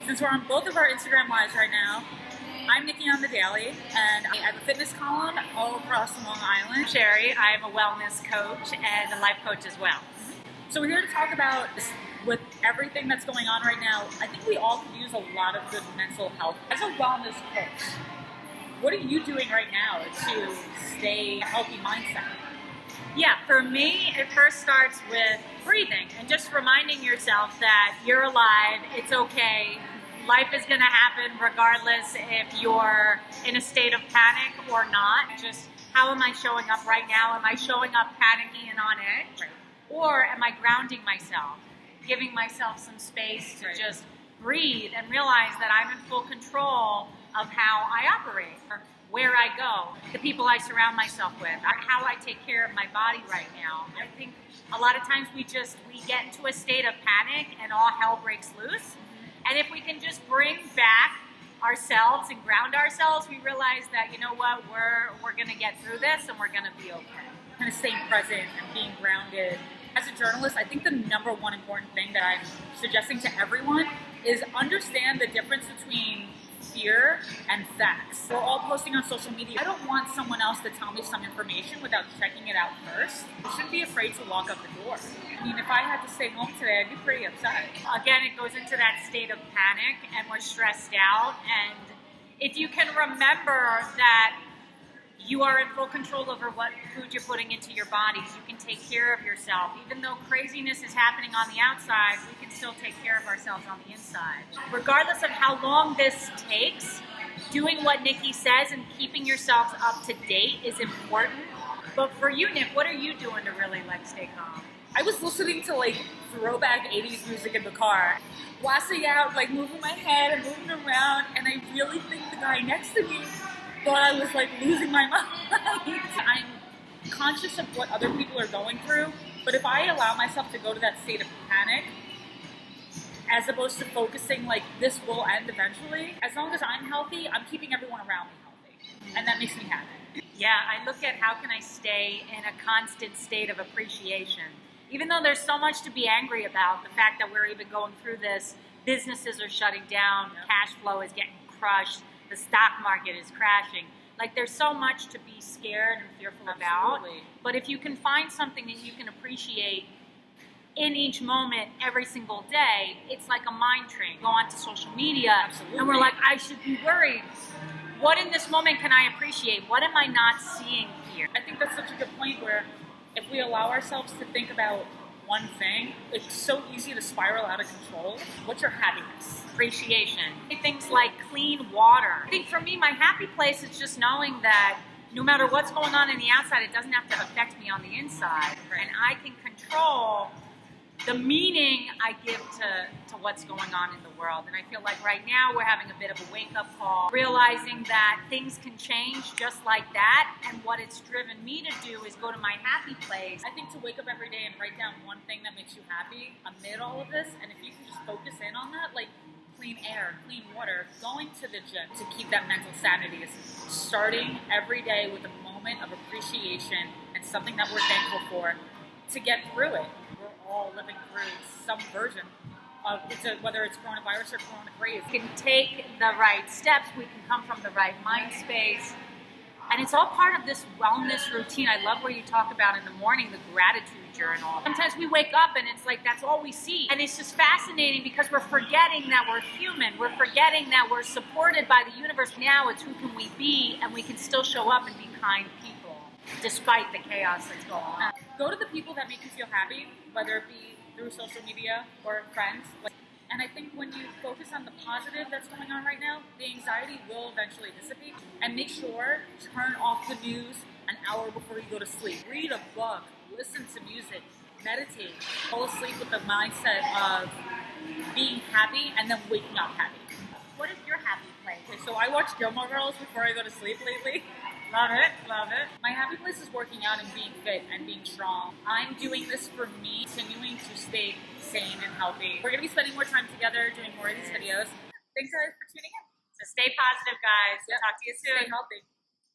Since we're on both of our Instagram lives right now, I'm Nikki on the Daily, and I have a fitness column all across Long Island. Sherry, I'm a wellness coach and a life coach as well. So we're here to talk about this, with everything that's going on right now. I think we all could use a lot of good mental health. As a wellness coach, what are you doing right now to stay in a healthy mindset? Yeah, for me, it first starts with breathing and just reminding yourself that you're alive, it's okay. Life is going to happen regardless if you're in a state of panic or not. Just how am I showing up right now? Am I showing up panicky and on edge? Right. Or am I grounding myself, giving myself some space to just breathe and realize that I'm in full control of how I operate, or where I go, the people I surround myself with, how I take care of my body right now. I think a lot of times we get into a state of panic and all hell breaks loose. And if we can just bring back ourselves and ground ourselves, we realize that, you know what, we're going to get through this and we're going to be okay. Kind of staying present and being grounded. As a journalist, I think the number one important thing that I'm suggesting to everyone is understand the difference between fear and facts. We're all posting on social media. I don't want someone else to tell me some information without checking it out first. I shouldn't be afraid to walk up the door. I mean, if I had to stay home today, I'd be pretty upset. Again, it goes into that state of panic and we're stressed out. And if you can remember that you are in full control over what food you're putting into your bodies, you can take care of yourself. Even though craziness is happening on the outside, we can still take care of ourselves on the inside. Regardless of how long this takes, doing what Nikki says and keeping yourselves up to date is important. But for you, Nick, what are you doing to really stay calm? I was listening to throwback 80s music in the car, blasting out, moving my head and moving around, and I really think the guy next to me thought I was losing my mind. I'm conscious of what other people are going through, but if I allow myself to go to that state of panic, as opposed to focusing this will end eventually, as long as I'm healthy, I'm keeping everyone around me healthy, and that makes me happy. Yeah, I look at how can I stay in a constant state of appreciation. Even though there's so much to be angry about, the fact that we're even going through this, businesses are shutting down, cash flow is getting crushed, the stock market is crashing. There's so much to be scared and fearful about. But if you can find something that you can appreciate in each moment, every single day, it's like a mind train. Go onto social media, and we're I should be worried. What in this moment can I appreciate? What am I not seeing here? I think that's such a good point where if we allow ourselves to think about one thing, it's so easy to spiral out of control. What's your happiness? Appreciation. Things like clean water. I think for me, my happy place is just knowing that no matter what's going on in the outside, it doesn't have to affect me on the inside. And I can control the meaning I give to what's going on in the world. And I feel like right now we're having a bit of a wake-up call, realizing that things can change just like that. And what it's driven me to do is go to my happy place. I think to wake up every day and write down one thing that makes you happy amid all of this, and if you can just focus in on that, clean air, clean water, going to the gym to keep that mental sanity is starting every day with a moment of appreciation and something that we're thankful for to get through it. We're all living through some version of whether it's coronavirus or corona craze. We can take the right steps, we can come from the right mind space. And it's all part of this wellness routine. I love where you talk about in the morning, the gratitude journal. Sometimes we wake up and it's that's all we see. And it's just fascinating because we're forgetting that we're human. We're forgetting that we're supported by the universe. Now it's who can we be, and we can still show up and be kind people despite the chaos that's going on. Go to the people that make you feel happy, whether it be through social media or friends. And I think when you focus on the positive that's going on right now, the anxiety will eventually dissipate. And make sure, turn off the news an hour before you go to sleep. Read a book, listen to music, meditate, fall asleep with the mindset of being happy and then waking up happy. What is your happy place? Okay, so I watch Gilmore Girls before I go to sleep lately. Love it, love it. My happy place is working out and being fit and being strong. I'm doing this for me, continuing to stay sane and healthy. We're going to be spending more time together doing more of these videos. Thanks guys for tuning in. So stay positive, guys. Yep. Talk to you soon. Stay healthy.